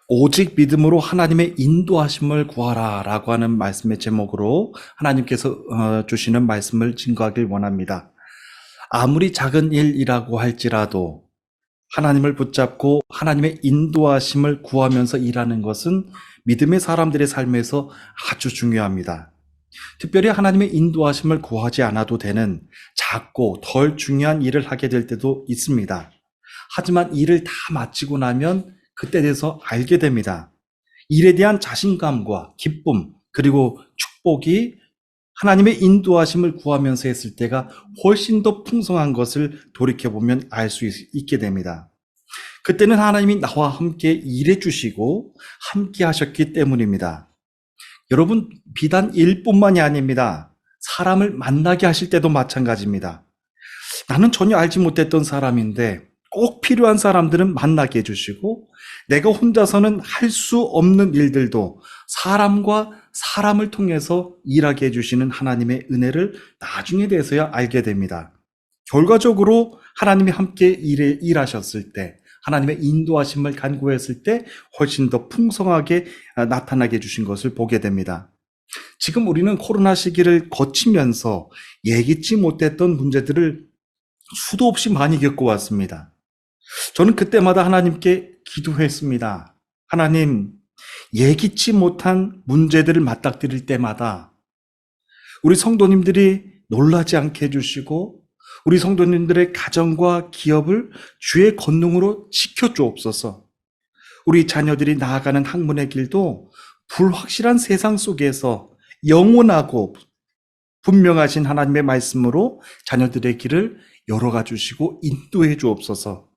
오직 믿음으로 하나님의 인도하심을 구하라 라고 하는 말씀의 제목으로 하나님께서 주시는 말씀을 증거하길 원합니다. 아무리 작은 일이라고 할지라도 하나님을 붙잡고 하나님의 인도하심을 구하면서 일하는 것은 믿음의 사람들의 삶에서 아주 중요합니다. 특별히 하나님의 인도하심을 구하지 않아도 되는 작고 덜 중요한 일을 하게 될 때도 있습니다. 하지만 일을 다 마치고 나면 그때 돼서 알게 됩니다. 일에 대한 자신감과 기쁨 그리고 축복이 하나님의 인도하심을 구하면서 했을 때가 훨씬 더 풍성한 것을 돌이켜보면 알 수 있게 됩니다. 그때는 하나님이 나와 함께 일해 주시고 함께 하셨기 때문입니다. 여러분, 비단 일뿐만이 아닙니다. 사람을 만나게 하실 때도 마찬가지입니다. 나는 전혀 알지 못했던 사람인데 꼭 필요한 사람들은 만나게 해주시고, 내가 혼자서는 할 수 없는 일들도 사람과 사람을 통해서 일하게 해주시는 하나님의 은혜를 나중에 돼서야 알게 됩니다. 결과적으로 하나님이 함께 일하셨을 때, 하나님의 인도하심을 간구했을 때 훨씬 더 풍성하게 나타나게 해주신 것을 보게 됩니다. 지금 우리는 코로나 시기를 거치면서 예기치 못했던 문제들을 수도 없이 많이 겪어왔습니다. 저는 그때마다 하나님께 기도했습니다. 하나님, 예기치 못한 문제들을 맞닥뜨릴 때마다 우리 성도님들이 놀라지 않게 해주시고 우리 성도님들의 가정과 기업을 주의 권능으로 지켜주옵소서. 우리 자녀들이 나아가는 학문의 길도 불확실한 세상 속에서 영원하고 분명하신 하나님의 말씀으로 자녀들의 길을 열어가 주시고 인도해 주옵소서.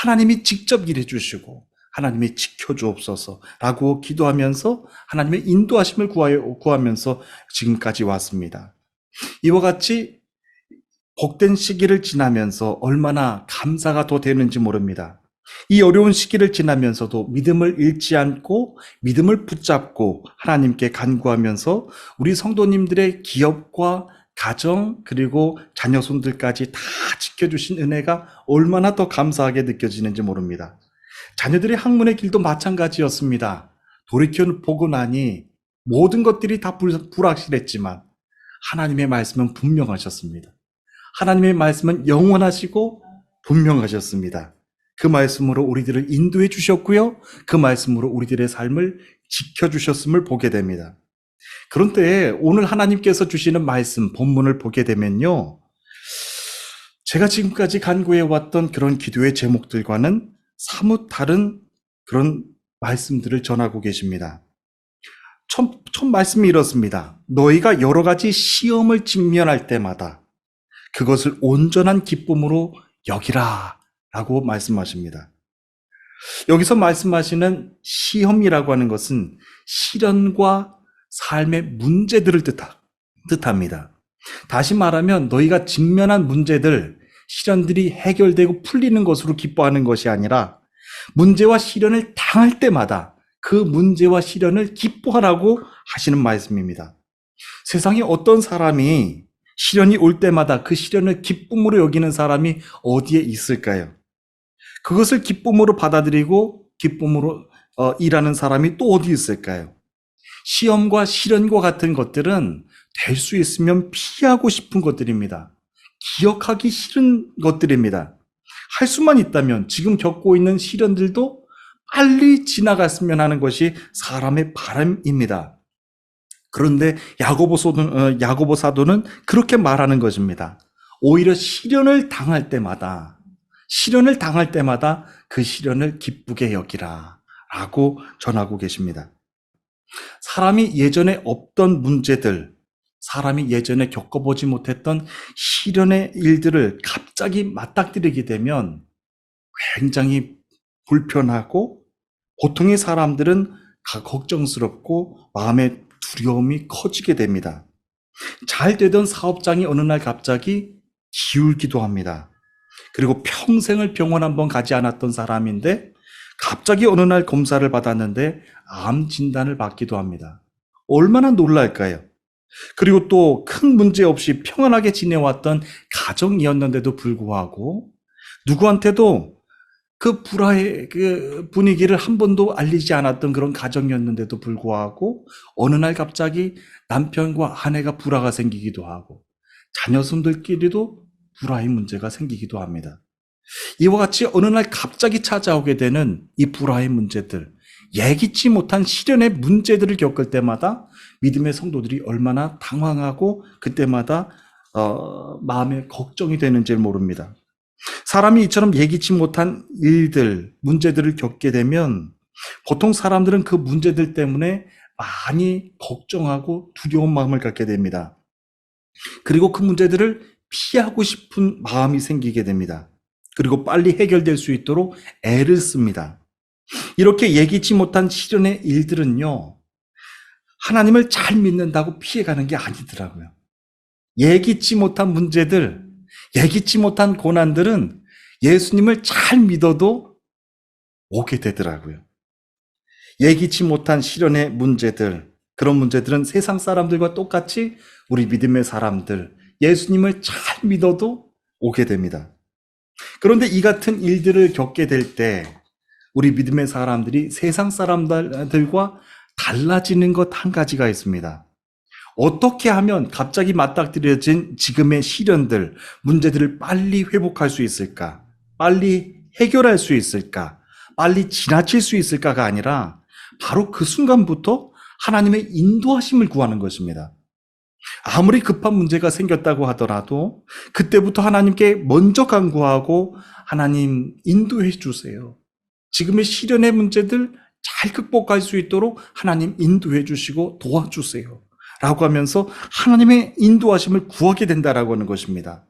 하나님이 직접 일해 주시고 하나님이 지켜 주옵소서 라고 기도하면서 하나님의 인도하심을 구하면서 지금까지 왔습니다. 이와 같이 복된 시기를 지나면서 얼마나 감사가 더 되는지 모릅니다. 이 어려운 시기를 지나면서도 믿음을 잃지 않고 믿음을 붙잡고 하나님께 간구하면서 우리 성도님들의 기업과 가정 그리고 자녀손들까지 다 지켜주신 은혜가 얼마나 더 감사하게 느껴지는지 모릅니다. 자녀들의 학문의 길도 마찬가지였습니다. 돌이켜보고 나니 모든 것들이 다 불확실했지만 하나님의 말씀은 분명하셨습니다. 하나님의 말씀은 영원하시고 분명하셨습니다. 그 말씀으로 우리들을 인도해 주셨고요. 그 말씀으로 우리들의 삶을 지켜주셨음을 보게 됩니다. 그런데 오늘 하나님께서 주시는 말씀, 본문을 보게 되면요. 제가 지금까지 간구해왔던 그런 기도의 제목들과는 사뭇 다른 그런 말씀들을 전하고 계십니다. 첫 말씀이 이렇습니다. 너희가 여러 가지 시험을 직면할 때마다 그것을 온전한 기쁨으로 여기라 라고 말씀하십니다. 여기서 말씀하시는 시험이라고 하는 것은 시련과 삶의 문제들을 뜻합니다. 다시 말하면 너희가 직면한 문제들, 시련들이 해결되고 풀리는 것으로 기뻐하는 것이 아니라 문제와 시련을 당할 때마다 그 문제와 시련을 기뻐하라고 하시는 말씀입니다. 세상에 어떤 사람이 시련이 올 때마다 그 시련을 기쁨으로 여기는 사람이 어디에 있을까요? 그것을 기쁨으로 받아들이고 기쁨으로 일하는 사람이 또 어디 있을까요? 시험과 시련과 같은 것들은 될 수 있으면 피하고 싶은 것들입니다. 기억하기 싫은 것들입니다. 할 수만 있다면 지금 겪고 있는 시련들도 빨리 지나갔으면 하는 것이 사람의 바람입니다. 그런데 야고보 사도는 그렇게 말하는 것입니다. 오히려 시련을 당할 때마다 그 시련을 기쁘게 여기라 라고 전하고 계십니다. 사람이 예전에 없던 문제들, 사람이 예전에 겪어보지 못했던 시련의 일들을 갑자기 맞닥뜨리게 되면 굉장히 불편하고 보통의 사람들은 걱정스럽고 마음의 두려움이 커지게 됩니다. 잘 되던 사업장이 어느 날 갑자기 기울기도 합니다. 그리고 평생을 병원 한번 가지 않았던 사람인데 갑자기 어느 날 검사를 받았는데 암 진단을 받기도 합니다. 얼마나 놀랄까요? 그리고 또 큰 문제 없이 평안하게 지내왔던 가정이었는데도 불구하고 누구한테도 그 불화의 그 분위기를 한 번도 알리지 않았던 그런 가정이었는데도 불구하고 어느 날 갑자기 남편과 아내가 불화가 생기기도 하고 자녀손들끼리도 불화의 문제가 생기기도 합니다. 이와 같이 어느 날 갑자기 찾아오게 되는 이 불화의 문제들, 예기치 못한 시련의 문제들을 겪을 때마다 믿음의 성도들이 얼마나 당황하고 그때마다 마음에 걱정이 되는지를 모릅니다. 사람이 이처럼 예기치 못한 일들, 문제들을 겪게 되면 보통 사람들은 그 문제들 때문에 많이 걱정하고 두려운 마음을 갖게 됩니다. 그리고 그 문제들을 피하고 싶은 마음이 생기게 됩니다. 그리고 빨리 해결될 수 있도록 애를 씁니다. 이렇게 예기치 못한 시련의 일들은요, 하나님을 잘 믿는다고 피해가는 게 아니더라고요. 예기치 못한 문제들, 예기치 못한 고난들은 예수님을 잘 믿어도 오게 되더라고요. 예기치 못한 시련의 문제들, 그런 문제들은 세상 사람들과 똑같이 우리 믿음의 사람들, 예수님을 잘 믿어도 오게 됩니다. 그런데 이 같은 일들을 겪게 될 때 우리 믿음의 사람들이 세상 사람들과 달라지는 것 한 가지가 있습니다. 어떻게 하면 갑자기 맞닥뜨려진 지금의 시련들, 문제들을 빨리 회복할 수 있을까? 빨리 해결할 수 있을까? 빨리 지나칠 수 있을까가 아니라 바로 그 순간부터 하나님의 인도하심을 구하는 것입니다. 아무리 급한 문제가 생겼다고 하더라도 그때부터 하나님께 먼저 간구하고 하나님 인도해 주세요. 지금의 시련의 문제들 잘 극복할 수 있도록 하나님 인도해 주시고 도와주세요. 라고 하면서 하나님의 인도하심을 구하게 된다라고 하는 것입니다.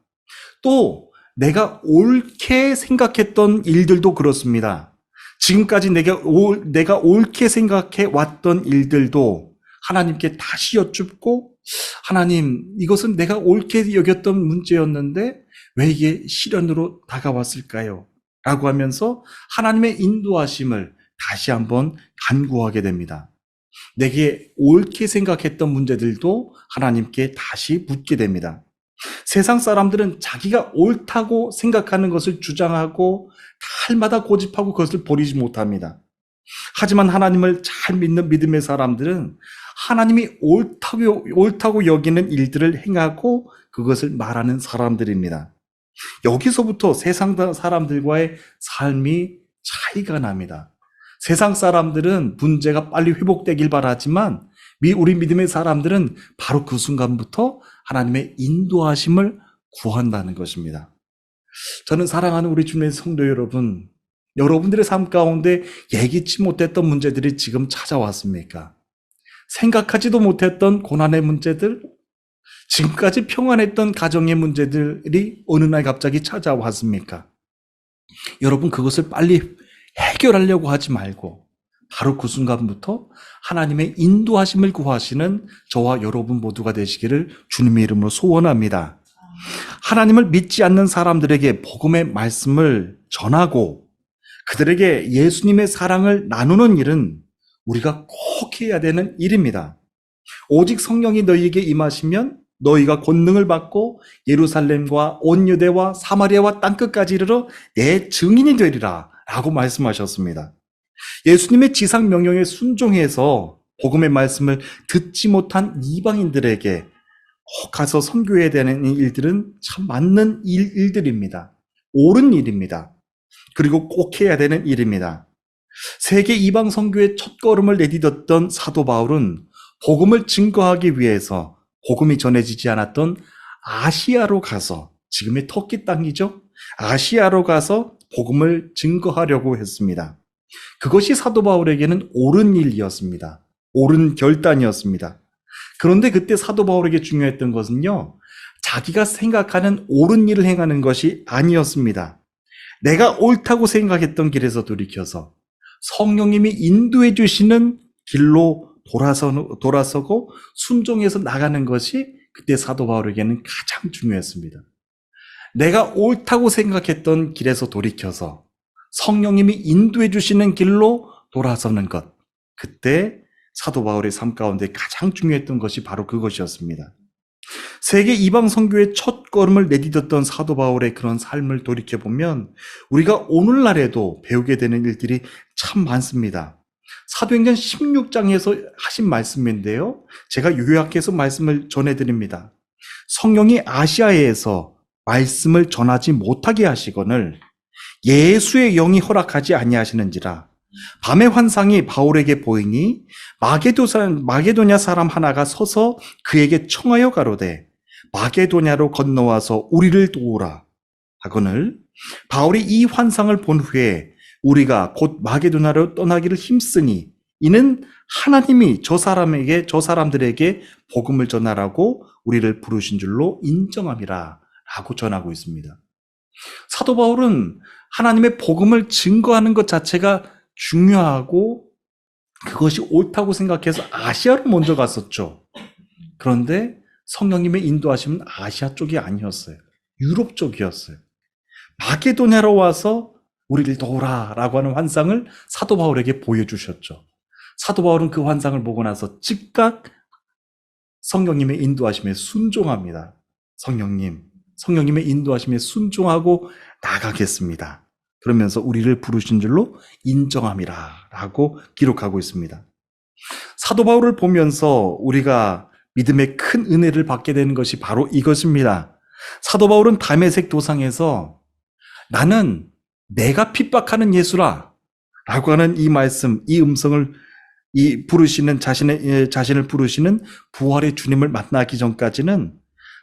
또 내가 옳게 생각했던 일들도 그렇습니다. 지금까지 내가 옳게 생각해 왔던 일들도 하나님께 다시 여쭙고 하나님, 이것은 내가 옳게 여겼던 문제였는데 왜 이게 시련으로 다가왔을까요? 라고 하면서 하나님의 인도하심을 다시 한번 간구하게 됩니다. 내게 옳게 생각했던 문제들도 하나님께 다시 묻게 됩니다. 세상 사람들은 자기가 옳다고 생각하는 것을 주장하고 날마다 고집하고 그것을 버리지 못합니다. 하지만 하나님을 잘 믿는 믿음의 사람들은 하나님이 옳다고 여기는 일들을 행하고 그것을 말하는 사람들입니다. 여기서부터 세상 사람들과의 삶이 차이가 납니다. 세상 사람들은 문제가 빨리 회복되길 바라지만 우리 믿음의 사람들은 바로 그 순간부터 하나님의 인도하심을 구한다는 것입니다. 저는 사랑하는 우리 주님의 성도 여러분, 여러분들의 삶 가운데 예기치 못했던 문제들이 지금 찾아왔습니까? 생각하지도 못했던 고난의 문제들, 지금까지 평안했던 가정의 문제들이 어느 날 갑자기 찾아왔습니까? 여러분, 그것을 빨리 해결하려고 하지 말고 바로 그 순간부터 하나님의 인도하심을 구하시는 저와 여러분 모두가 되시기를 주님의 이름으로 소원합니다. 하나님을 믿지 않는 사람들에게 복음의 말씀을 전하고 그들에게 예수님의 사랑을 나누는 일은 우리가 꼭 해야 되는 일입니다. 오직 성령이 너희에게 임하시면 너희가 권능을 받고 예루살렘과 온 유대와 사마리아와 땅끝까지 이르러 내 증인이 되리라 라고 말씀하셨습니다. 예수님의 지상 명령에 순종해서 복음의 말씀을 듣지 못한 이방인들에게 가서 선교해야 되는 일들은 참 맞는 일들입니다. 옳은 일입니다. 그리고 꼭 해야 되는 일입니다. 세계 이방 선교의 첫걸음을 내딛었던 사도 바울은 복음을 증거하기 위해서 복음이 전해지지 않았던 아시아로 가서, 지금의 터키 땅이죠? 아시아로 가서 복음을 증거하려고 했습니다. 그것이 사도 바울에게는 옳은 일이었습니다. 옳은 결단이었습니다. 그런데 그때 사도 바울에게 중요했던 것은요, 자기가 생각하는 옳은 일을 행하는 것이 아니었습니다. 내가 옳다고 생각했던 길에서 돌이켜서 성령님이 인도해 주시는 길로 돌아서고 순종해서 나가는 것이 그때 사도 바울에게는 가장 중요했습니다. 내가 옳다고 생각했던 길에서 돌이켜서 성령님이 인도해 주시는 길로 돌아서는 것, 그때 사도 바울의 삶 가운데 가장 중요했던 것이 바로 그것이었습니다. 세계 이방 선교의 첫 걸음을 내딛었던 사도 바울의 그런 삶을 돌이켜보면 우리가 오늘날에도 배우게 되는 일들이 참 많습니다. 사도행전 16장에서 하신 말씀인데요. 제가 요약해서 말씀을 전해드립니다. 성령이 아시아에서 말씀을 전하지 못하게 하시거늘 예수의 영이 허락하지 아니하시는지라. 밤의 환상이 바울에게 보이니 마게도냐 사람 하나가 서서 그에게 청하여 가로되 마게도냐로 건너와서 우리를 도우라 하거늘 바울이 이 환상을 본 후에 우리가 곧 마게도냐로 떠나기를 힘쓰니 이는 하나님이 저 사람들에게 복음을 전하라고 우리를 부르신 줄로 인정함이라 라고 전하고 있습니다. 사도 바울은 하나님의 복음을 증거하는 것 자체가 중요하고 그것이 옳다고 생각해서 아시아로 먼저 갔었죠. 그런데 성령님의 인도하심은 아시아 쪽이 아니었어요. 유럽 쪽이었어요. 마게도냐로 와서 우리를 도우라라고 하는 환상을 사도 바울에게 보여주셨죠. 사도 바울은 그 환상을 보고 나서 즉각 성령님의 인도하심에 순종합니다. 성령님의 인도하심에 순종하고 나가겠습니다. 그러면서 우리를 부르신 줄로 인정함이라 라고 기록하고 있습니다. 사도 바울을 보면서 우리가 믿음의 큰 은혜를 받게 되는 것이 바로 이것입니다. 사도 바울은 다메섹 도상에서 나는 내가 핍박하는 예수라 라고 하는 이 말씀, 이 음성을 부르시는 자신을 부르시는 부활의 주님을 만나기 전까지는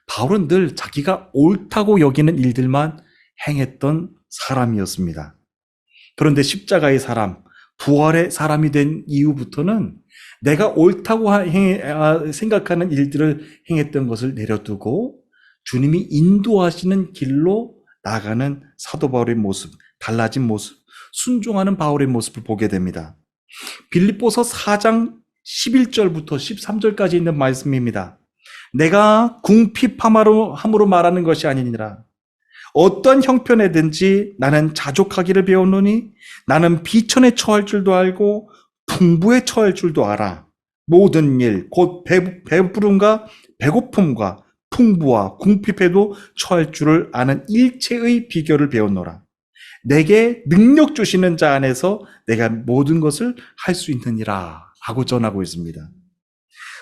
바울은 늘 자기가 옳다고 여기는 일들만 행했던 사람이었습니다. 그런데 십자가의 사람, 부활의 사람이 된 이후부터는 내가 옳다고 생각하는 일들을 행했던 것을 내려두고 주님이 인도하시는 길로 나가는 사도 바울의 모습, 달라진 모습, 순종하는 바울의 모습을 보게 됩니다. 빌립보서 4장 11절부터 13절까지 있는 말씀입니다. 내가 궁핍함으로 말하는 것이 아니니라. 어떤 형편에든지 나는 자족하기를 배웠노니 나는 비천에 처할 줄도 알고 풍부에 처할 줄도 알아. 모든 일, 곧 배부름과 배고픔과 풍부와 궁핍에도 처할 줄을 아는 일체의 비결을 배웠노라. 내게 능력 주시는 자 안에서 내가 모든 것을 할 수 있느니라 하고 전하고 있습니다.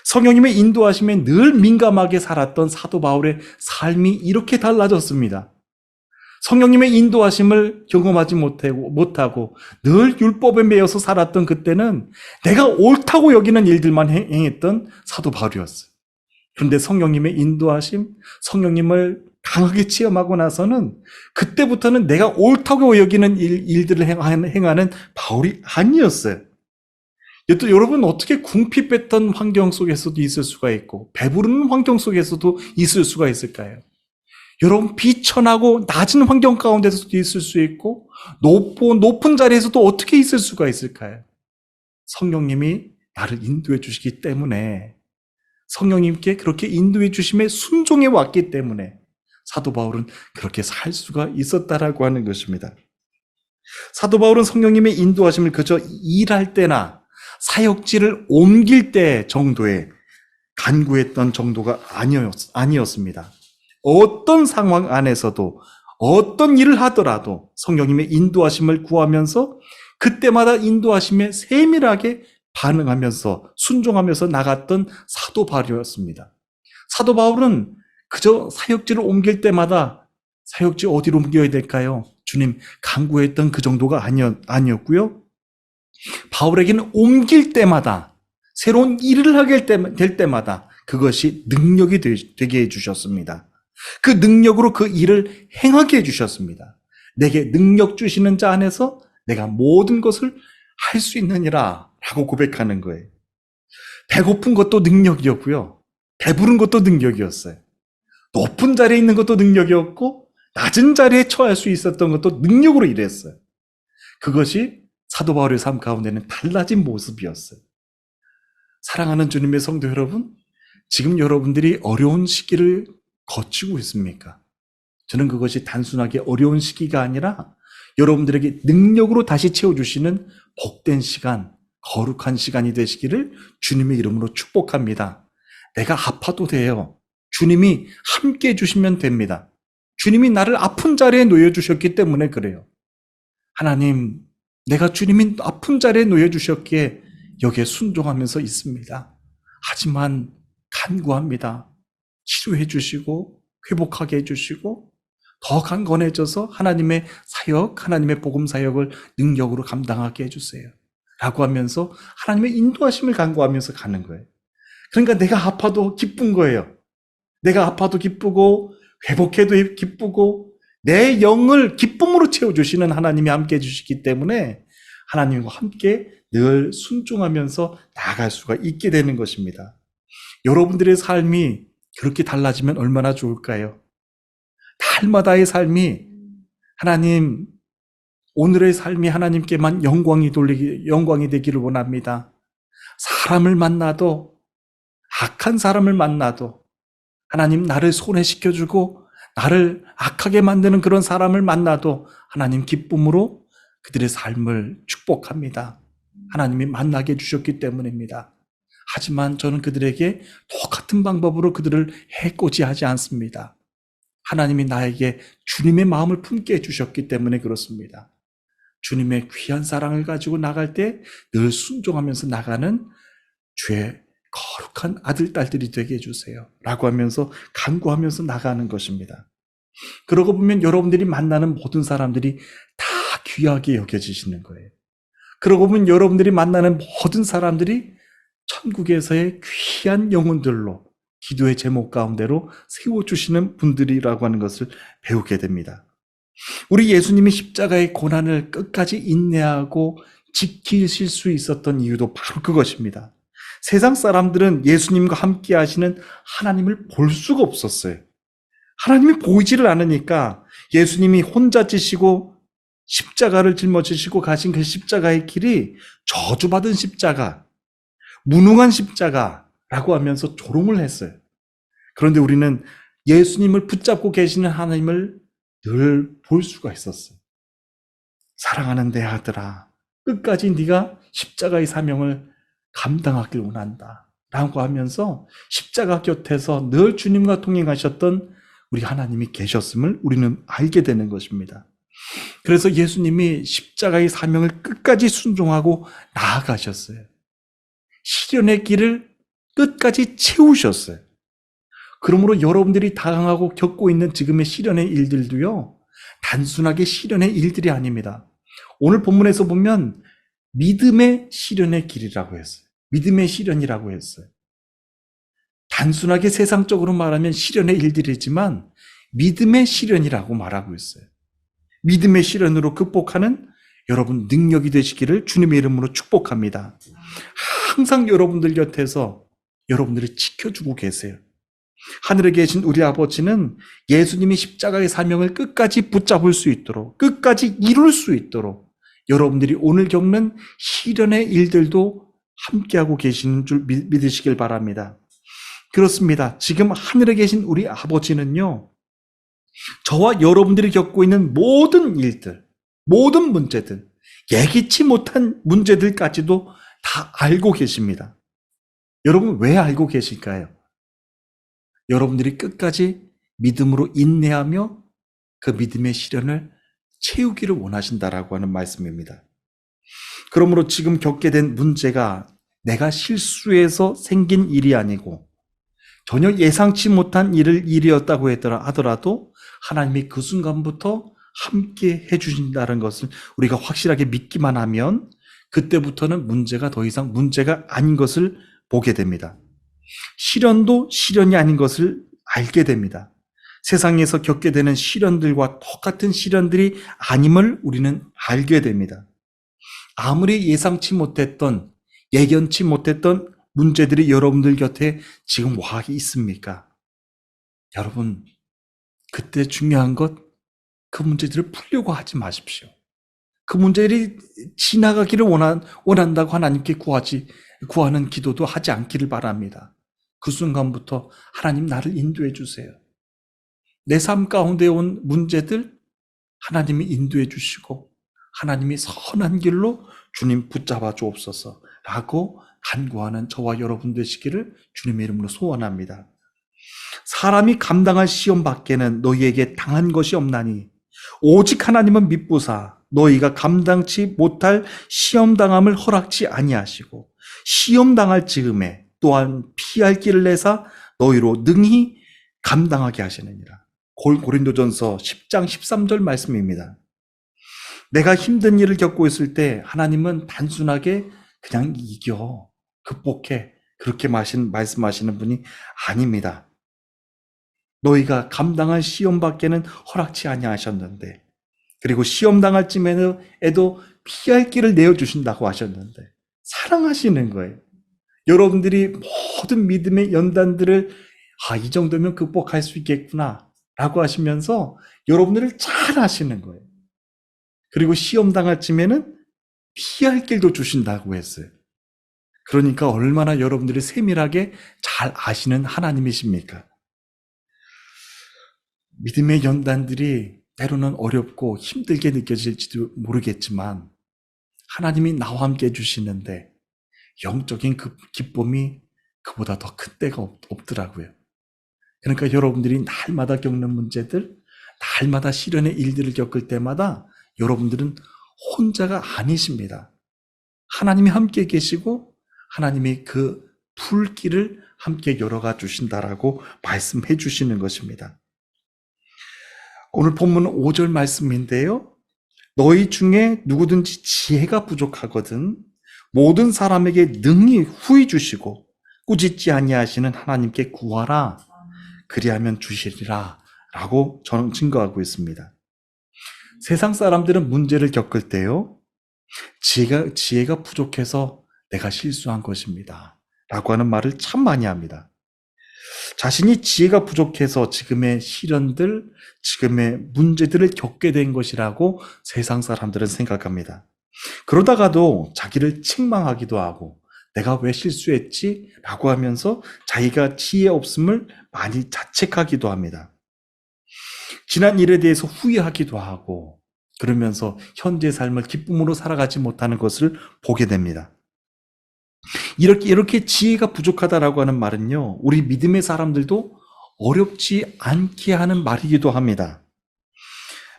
성령님의 인도하심에 늘 민감하게 살았던 사도 바울의 삶이 이렇게 달라졌습니다. 성령님의 인도하심을 경험하지 못하고 늘 율법에 매여서 살았던 그때는 내가 옳다고 여기는 일들만 행했던 사도 바울이었어요. 그런데 성령님의 인도하심, 성령님을 강하게 체험하고 나서는 그때부터는 내가 옳다고 여기는 일들을 행하는 바울이 아니었어요. 또 여러분 어떻게 궁핍했던 환경 속에서도 있을 수가 있고 배부른 환경 속에서도 있을 수가 있을까요? 여러분 비천하고 낮은 환경 가운데서도 있을 수 있고 높은 자리에서도 어떻게 있을 수가 있을까요? 성령님이 나를 인도해 주시기 때문에 성령님께 그렇게 인도해 주심에 순종해 왔기 때문에 사도 바울은 그렇게 살 수가 있었다라고 하는 것입니다. 사도 바울은 성령님의 인도하심을 그저 일할 때나 사역지를 옮길 때 정도에 간구했던 정도가 아니었습니다. 어떤 상황 안에서도 어떤 일을 하더라도 성령님의 인도하심을 구하면서 그때마다 인도하심에 세밀하게 반응하면서 순종하면서 나갔던 사도 바울이었습니다. 사도 바울은 그저 사역지를 옮길 때마다 사역지 어디로 옮겨야 될까요? 주님 간구했던 그 정도가 아니었고요. 바울에게는 옮길 때마다 새로운 일을 하게 될 때마다 그것이 능력이 되게 해주셨습니다. 그 능력으로 그 일을 행하게 해주셨습니다. 내게 능력 주시는 자 안에서 내가 모든 것을 할 수 있느니라 라고 고백하는 거예요. 배고픈 것도 능력이었고요. 배부른 것도 능력이었어요. 높은 자리에 있는 것도 능력이었고 낮은 자리에 처할 수 있었던 것도 능력으로 일했어요. 그것이 사도 바울의 삶 가운데는 달라진 모습이었어요. 사랑하는 주님의 성도 여러분, 지금 여러분들이 어려운 시기를 거치고 있습니까? 저는 그것이 단순하게 어려운 시기가 아니라 여러분들에게 능력으로 다시 채워주시는 복된 시간, 거룩한 시간이 되시기를 주님의 이름으로 축복합니다. 내가 아파도 돼요. 주님이 함께 해주시면 됩니다. 주님이 나를 아픈 자리에 놓여주셨기 때문에 그래요. 하나님, 내가 주님이 아픈 자리에 놓여주셨기에 여기에 순종하면서 있습니다. 하지만 간구합니다. 치료해 주시고 회복하게 해주시고 더 강건해져서 하나님의 사역, 하나님의 복음 사역을 능력으로 감당하게 해주세요. 라고 하면서 하나님의 인도하심을 간구하면서 가는 거예요. 그러니까 내가 아파도 기쁜 거예요. 내가 아파도 기쁘고 회복해도 기쁘고 내 영을 기쁨으로 채워주시는 하나님이 함께 해주시기 때문에 하나님과 함께 늘 순종하면서 나아갈 수가 있게 되는 것입니다. 여러분들의 삶이 그렇게 달라지면 얼마나 좋을까요? 날마다의 삶이 하나님, 오늘의 삶이 하나님께만 영광이 되기를 원합니다. 사람을 만나도, 악한 사람을 만나도 하나님 나를 손해시켜주고 나를 악하게 만드는 그런 사람을 만나도 하나님 기쁨으로 그들의 삶을 축복합니다. 하나님이 만나게 해주셨기 때문입니다. 하지만 저는 그들에게 똑같은 방법으로 그들을 해코지하지 않습니다. 하나님이 나에게 주님의 마음을 품게 해주셨기 때문에 그렇습니다. 주님의 귀한 사랑을 가지고 나갈 때 늘 순종하면서 나가는 주의 거룩한 아들, 딸들이 되게 해주세요. 라고 하면서 간구하면서 나가는 것입니다. 그러고 보면 여러분들이 만나는 모든 사람들이 다 귀하게 여겨지시는 거예요. 그러고 보면 여러분들이 만나는 모든 사람들이 천국에서의 귀한 영혼들로 기도의 제목 가운데로 세워주시는 분들이라고 하는 것을 배우게 됩니다. 우리 예수님이 십자가의 고난을 끝까지 인내하고 지키실 수 있었던 이유도 바로 그것입니다. 세상 사람들은 예수님과 함께 하시는 하나님을 볼 수가 없었어요. 하나님이 보이지를 않으니까 예수님이 혼자 지시고 십자가를 짊어지시고 가신 그 십자가의 길이 저주받은 십자가, 무능한 십자가라고 하면서 조롱을 했어요. 그런데 우리는 예수님을 붙잡고 계시는 하나님을 늘 볼 수가 있었어요. 사랑하는 내 아들아, 끝까지 네가 십자가의 사명을 감당하길 원한다 라고 하면서 십자가 곁에서 늘 주님과 동행하셨던 우리 하나님이 계셨음을 우리는 알게 되는 것입니다. 그래서 예수님이 십자가의 사명을 끝까지 순종하고 나아가셨어요. 시련의 길을 끝까지 채우셨어요. 그러므로 여러분들이 당하고 겪고 있는 지금의 시련의 일들도요, 단순하게 시련의 일들이 아닙니다. 오늘 본문에서 보면 믿음의 시련의 길이라고 했어요. 믿음의 시련이라고 했어요. 단순하게 세상적으로 말하면 시련의 일들이지만 믿음의 시련이라고 말하고 있어요. 믿음의 시련으로 극복하는 여러분 능력이 되시기를 주님의 이름으로 축복합니다. 항상 여러분들 곁에서 여러분들을 지켜주고 계세요. 하늘에 계신 우리 아버지는 예수님이 십자가의 사명을 끝까지 붙잡을 수 있도록, 끝까지 이룰 수 있도록 여러분들이 오늘 겪는 시련의 일들도 함께하고 계시는 줄 믿으시길 바랍니다. 그렇습니다. 지금 하늘에 계신 우리 아버지는요, 저와 여러분들이 겪고 있는 모든 일들, 모든 문제들, 예기치 못한 문제들까지도 다 알고 계십니다. 여러분 왜 알고 계실까요? 여러분들이 끝까지 믿음으로 인내하며 그 믿음의 시련을 채우기를 원하신다라고 하는 말씀입니다. 그러므로 지금 겪게 된 문제가 내가 실수해서 생긴 일이 아니고 전혀 예상치 못한 일이었다고 하더라도 하나님이 그 순간부터 함께 해주신다는 것을 우리가 확실하게 믿기만 하면 그때부터는 문제가 더 이상 문제가 아닌 것을 보게 됩니다. 시련도 시련이 아닌 것을 알게 됩니다. 세상에서 겪게 되는 시련들과 똑같은 시련들이 아님을 우리는 알게 됩니다. 아무리 예견치 못했던 문제들이 여러분들 곁에 지금 와 있습니까? 여러분, 그때 중요한 것, 그 문제들을 풀려고 하지 마십시오. 그 문제들이 지나가기를 원한다고 하나님께 구하는 기도도 하지 않기를 바랍니다. 그 순간부터 하나님 나를 인도해 주세요. 내 삶 가운데 온 문제들 하나님이 인도해 주시고 하나님이 선한 길로 주님 붙잡아 주옵소서 라고 간구하는 저와 여러분 되시기를 주님의 이름으로 소원합니다. 사람이 감당할 시험 밖에는 너희에게 당한 것이 없나니 오직 하나님은 미쁘사 너희가 감당치 못할 시험 당함을 허락지 아니하시고 시험 당할 즈음에 또한 피할 길을 내사 너희로 능히 감당하게 하시느니라. 고린도전서 10장 13절 말씀입니다. 내가 힘든 일을 겪고 있을 때 하나님은 단순하게 그냥 이겨, 극복해, 그렇게 말씀하시는 분이 아닙니다. 너희가 감당할 시험 밖에는 허락치 아니하셨는데, 그리고 시험 당할 쯤에도 피할 길을 내어주신다고 하셨는데, 사랑하시는 거예요. 여러분들이 모든 믿음의 연단들을 이 정도면 극복할 수 있겠구나 라고 하시면서 여러분들을 잘 아시는 거예요. 그리고 시험 당할 쯤에는 피할 길도 주신다고 했어요. 그러니까 얼마나 여러분들이 세밀하게 잘 아시는 하나님이십니까? 믿음의 연단들이 때로는 어렵고 힘들게 느껴질지도 모르겠지만 하나님이 나와 함께 해주시는데 영적인 그 기쁨이 그보다 더 큰 때가 없더라고요. 그러니까 여러분들이 날마다 겪는 문제들, 날마다 시련의 일들을 겪을 때마다 여러분들은 혼자가 아니십니다. 하나님이 함께 계시고 하나님이 그 불길을 함께 열어가 주신다라고 말씀해 주시는 것입니다. 오늘 본문은 5절 말씀인데요. 너희 중에 누구든지 지혜가 부족하거든 모든 사람에게 능히 후히 주시고 꾸짖지 아니하시는 하나님께 구하라. 그리하면 주시리라. 라고 저는 증거하고 있습니다. 세상 사람들은 문제를 겪을 때요. 지혜가 부족해서 내가 실수한 것입니다. 라고 하는 말을 참 많이 합니다. 자신이 지혜가 부족해서 지금의 시련들, 지금의 문제들을 겪게 된 것이라고 세상 사람들은 생각합니다. 그러다가도 자기를 책망하기도 하고 내가 왜 실수했지? 라고 하면서 자기가 지혜 없음을 많이 자책하기도 합니다. 지난 일에 대해서 후회하기도 하고 그러면서 현재 삶을 기쁨으로 살아가지 못하는 것을 보게 됩니다. 이렇게 지혜가 부족하다라고 하는 말은요, 우리 믿음의 사람들도 어렵지 않게 하는 말이기도 합니다.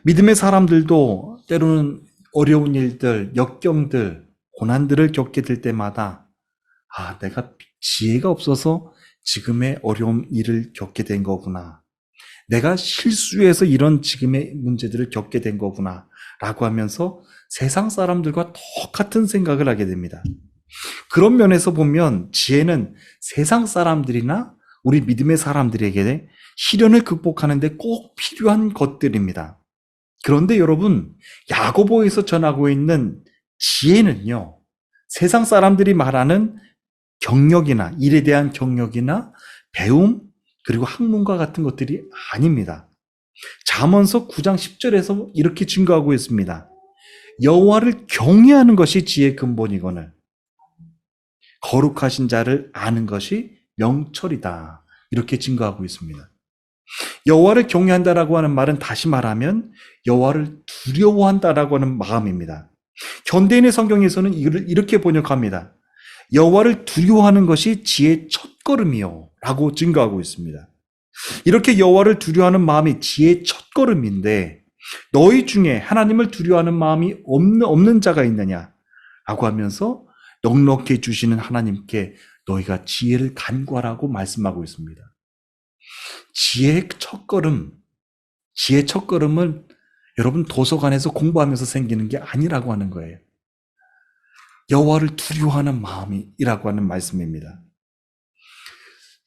믿음의 사람들도 때로는 어려운 일들, 역경들, 고난들을 겪게 될 때마다 내가 지혜가 없어서 지금의 어려운 일을 겪게 된 거구나. 내가 실수해서 이런 지금의 문제들을 겪게 된 거구나. 라고 하면서 세상 사람들과 똑같은 생각을 하게 됩니다. 그런 면에서 보면 지혜는 세상 사람들이나 우리 믿음의 사람들에게 시련을 극복하는 데 꼭 필요한 것들입니다. 그런데 여러분, 야고보에서 전하고 있는 지혜는요, 세상 사람들이 말하는 경력이나 일에 대한 경력이나 배움, 그리고 학문과 같은 것들이 아닙니다. 잠언서 9장 10절에서 이렇게 증거하고 있습니다. 여호와를 경외하는 것이 지혜의 근본이거늘 거룩하신 자를 아는 것이 명철이다. 이렇게 증거하고 있습니다. 여호와를 경외한다라고 하는 말은 다시 말하면 여호와를 두려워한다라고 하는 마음입니다. 현대인의 성경에서는 이를 이렇게 번역합니다. 여호와를 두려워하는 것이 지혜의 첫걸음이요 라고 증거하고 있습니다. 이렇게 여호와를 두려워하는 마음이 지혜의 첫걸음인데 너희 중에 하나님을 두려워하는 마음이 없는 자가 있느냐 라고 하면서 넉넉히 주시는 하나님께 너희가 지혜를 간구하라고 말씀하고 있습니다. 지혜의 첫걸음은 여러분 도서관에서 공부하면서 생기는 게 아니라고 하는 거예요. 여호와를 두려워하는 마음이라고 하는 말씀입니다.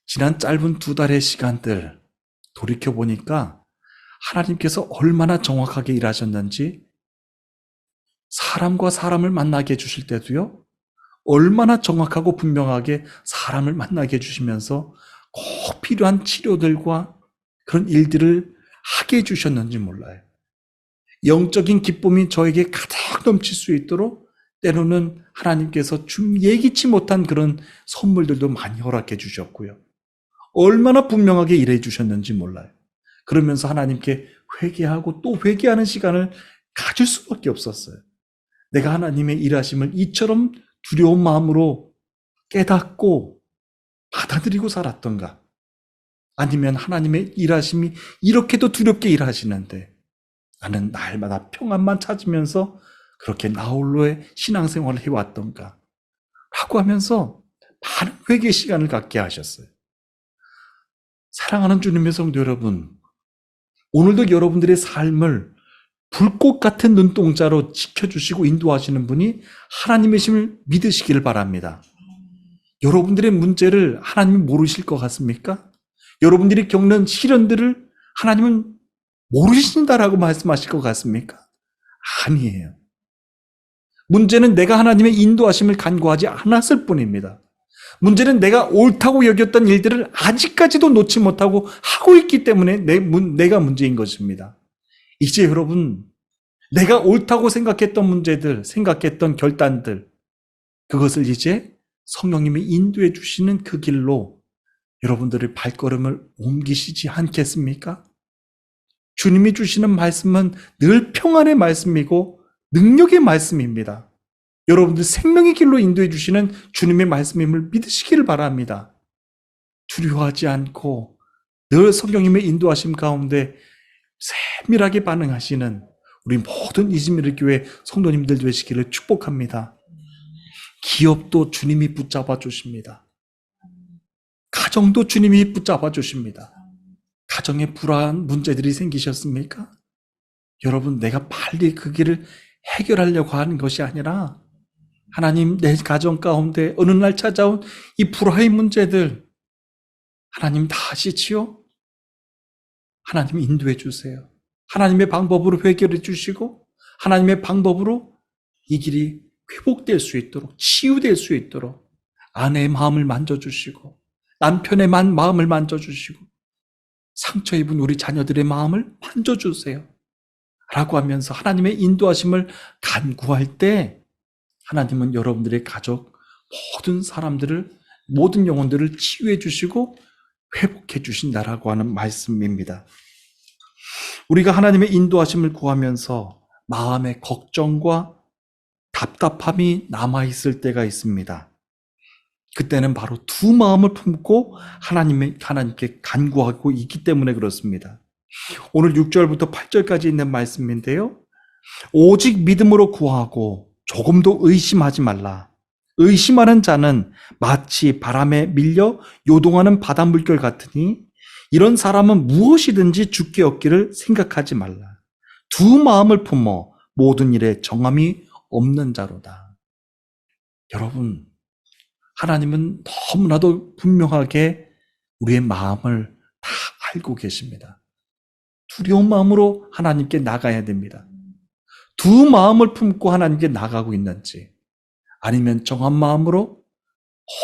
지난 짧은 2달의 시간들 돌이켜보니까 하나님께서 얼마나 정확하게 일하셨는지 사람과 사람을 만나게 해주실 때도요. 얼마나 정확하고 분명하게 사람을 만나게 해주시면서 꼭 필요한 치료들과 그런 일들을 하게 해주셨는지 몰라요. 영적인 기쁨이 저에게 가득 넘칠 수 있도록 때로는 하나님께서 예기치 못한 그런 선물들도 많이 허락해 주셨고요. 얼마나 분명하게 일해 주셨는지 몰라요. 그러면서 하나님께 회개하고 또 회개하는 시간을 가질 수밖에 없었어요. 내가 하나님의 일하심을 이처럼 두려운 마음으로 깨닫고 받아들이고 살았던가. 아니면 하나님의 일하심이 이렇게도 두렵게 일하시는데 나는 날마다 평안만 찾으면서 그렇게 나홀로의 신앙생활을 해왔던가 라고 하면서 많은 회개 시간을 갖게 하셨어요. 사랑하는 주님의 성도 여러분, 오늘도 여러분들의 삶을 불꽃 같은 눈동자로 지켜주시고 인도하시는 분이 하나님이심을 믿으시기를 바랍니다. 여러분들의 문제를 하나님이 모르실 것 같습니까? 여러분들이 겪는 시련들을 하나님은 모르신다라고 말씀하실 것 같습니까? 아니에요. 문제는 내가 하나님의 인도하심을 간구하지 않았을 뿐입니다. 문제는 내가 옳다고 여겼던 일들을 아직까지도 놓지 못하고 하고 있기 때문에 내가 문제인 것입니다. 이제 여러분, 내가 옳다고 생각했던 문제들, 생각했던 결단들, 그것을 이제 성령님이 인도해 주시는 그 길로 여러분들의 발걸음을 옮기시지 않겠습니까? 주님이 주시는 말씀은 늘 평안의 말씀이고 능력의 말씀입니다. 여러분들 생명의 길로 인도해 주시는 주님의 말씀임을 믿으시기를 바랍니다. 두려워하지 않고 늘 성령님의 인도하심 가운데 세밀하게 반응하시는 우리 모든 이즈미르 교회 성도님들 되시기를 축복합니다. 기업도 주님이 붙잡아 주십니다. 가정도 주님이 붙잡아 주십니다. 가정에 불안 문제들이 생기셨습니까? 여러분, 내가 빨리 그 길을 해결하려고 하는 것이 아니라 하나님, 내 가정 가운데 어느 날 찾아온 이 불화의 문제들 하나님 다 아시지요? 하나님 인도해 주세요. 하나님의 방법으로 해결해 주시고 하나님의 방법으로 이 길이 회복될 수 있도록, 치유될 수 있도록 아내의 마음을 만져주시고 남편의 마음을 만져주시고 상처 입은 우리 자녀들의 마음을 만져주세요 라고 하면서 하나님의 인도하심을 간구할 때 하나님은 여러분들의 가족 모든 사람들을, 모든 영혼들을 치유해 주시고 회복해 주신다라고 하는 말씀입니다. 우리가 하나님의 인도하심을 구하면서 마음의 걱정과 답답함이 남아있을 때가 있습니다. 그때는 바로 두 마음을 품고 하나님께 간구하고 있기 때문에 그렇습니다. 오늘 6절부터 8절까지 있는 말씀인데요. 오직 믿음으로 구하고 조금도 의심하지 말라. 의심하는 자는 마치 바람에 밀려 요동하는 바닷물결 같으니 이런 사람은 무엇이든지 죽게 얻기를 생각하지 말라. 두 마음을 품어 모든 일에 정함이 없는 자로다. 여러분, 하나님은 너무나도 분명하게 우리의 마음을 다 알고 계십니다. 두려운 마음으로 하나님께 나가야 됩니다. 두 마음을 품고 하나님께 나가고 있는지 아니면 정한 마음으로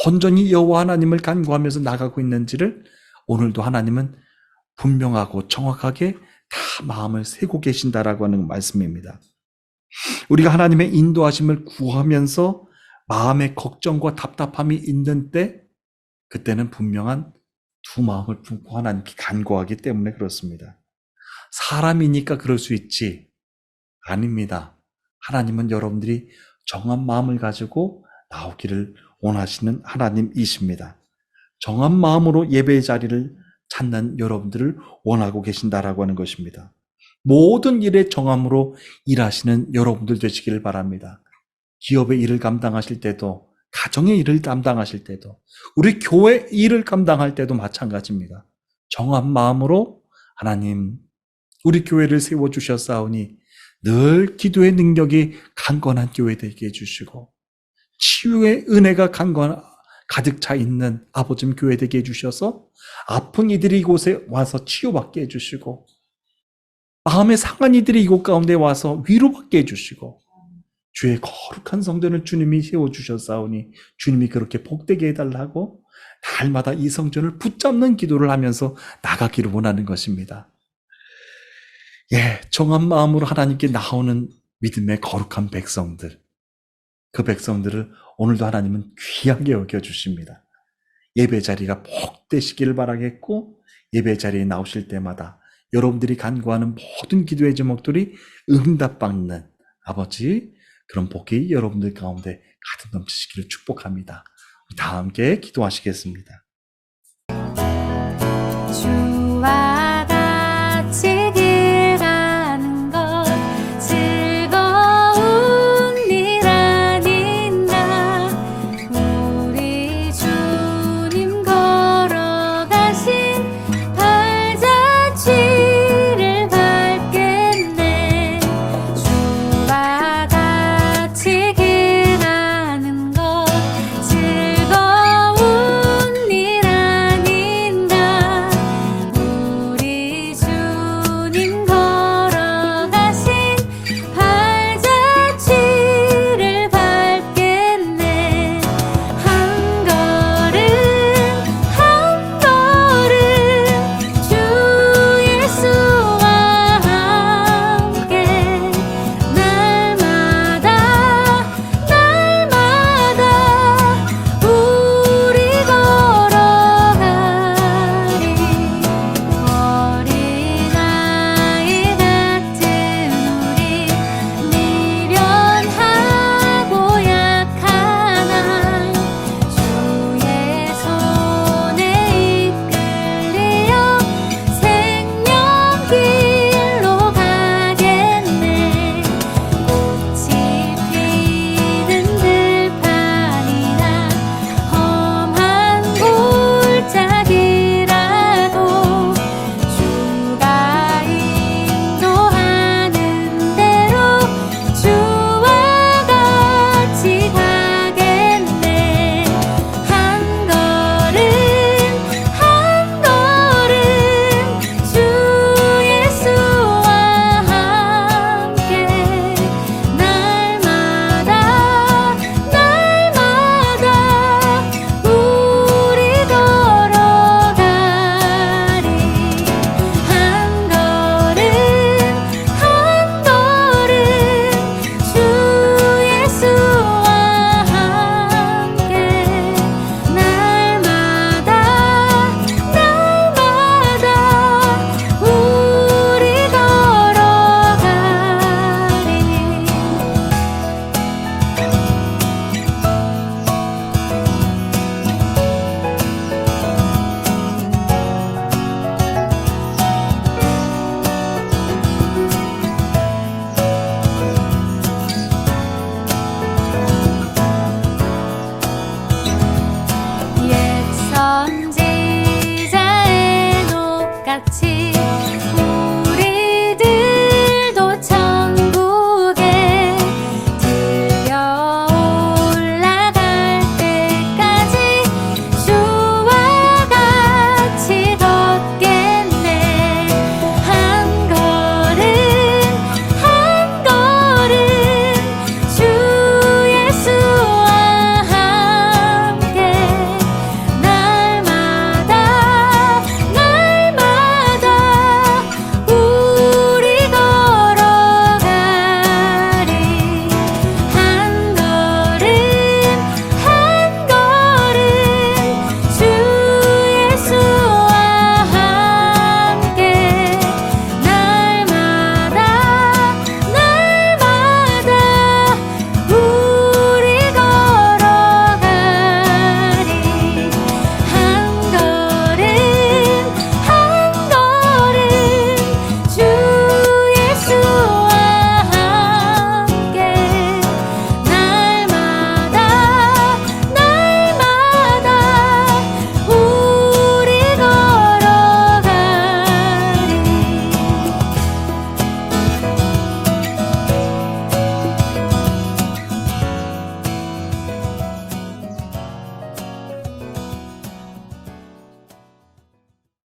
온전히 여호와 하나님을 간구하면서 나가고 있는지를 오늘도 하나님은 분명하고 정확하게 다 마음을 세고 계신다라고 하는 말씀입니다. 우리가 하나님의 인도하심을 구하면서 마음의 걱정과 답답함이 있는 때 그때는 분명한 두 마음을 품고 하나님께 간구하기 때문에 그렇습니다. 사람이니까 그럴 수 있지. 아닙니다. 하나님은 여러분들이 정한 마음을 가지고 나오기를 원하시는 하나님이십니다. 정한 마음으로 예배의 자리를 찾는 여러분들을 원하고 계신다라고 하는 것입니다. 모든 일에 정함으로 일하시는 여러분들 되시기를 바랍니다. 기업의 일을 감당하실 때도, 가정의 일을 감당하실 때도, 우리 교회 일을 감당할 때도 마찬가지입니다. 정한 마음으로 하나님, 우리 교회를 세워주셨사오니 늘 기도의 능력이 강건한 교회 되게 해주시고 치유의 은혜가 가득 차 있는 아버지 교회 되게 해주셔서 아픈 이들이 이곳에 와서 치유받게 해주시고 마음에 상한 이들이 이곳 가운데 와서 위로받게 해주시고 주의 거룩한 성전을 주님이 세워주셨사오니 주님이 그렇게 복되게 해달라고 날마다 이 성전을 붙잡는 기도를 하면서 나가기를 원하는 것입니다. 정한 마음으로 하나님께 나오는 믿음의 거룩한 백성들, 그 백성들을 오늘도 하나님은 귀하게 여겨주십니다. 예배 자리가 복되시기를 바라겠고 예배 자리에 나오실 때마다 여러분들이 간구하는 모든 기도의 제목들이 응답받는 아버지, 그런 복이 여러분들 가운데 가득 넘치시기를 축복합니다. 다 함께 기도하시겠습니다.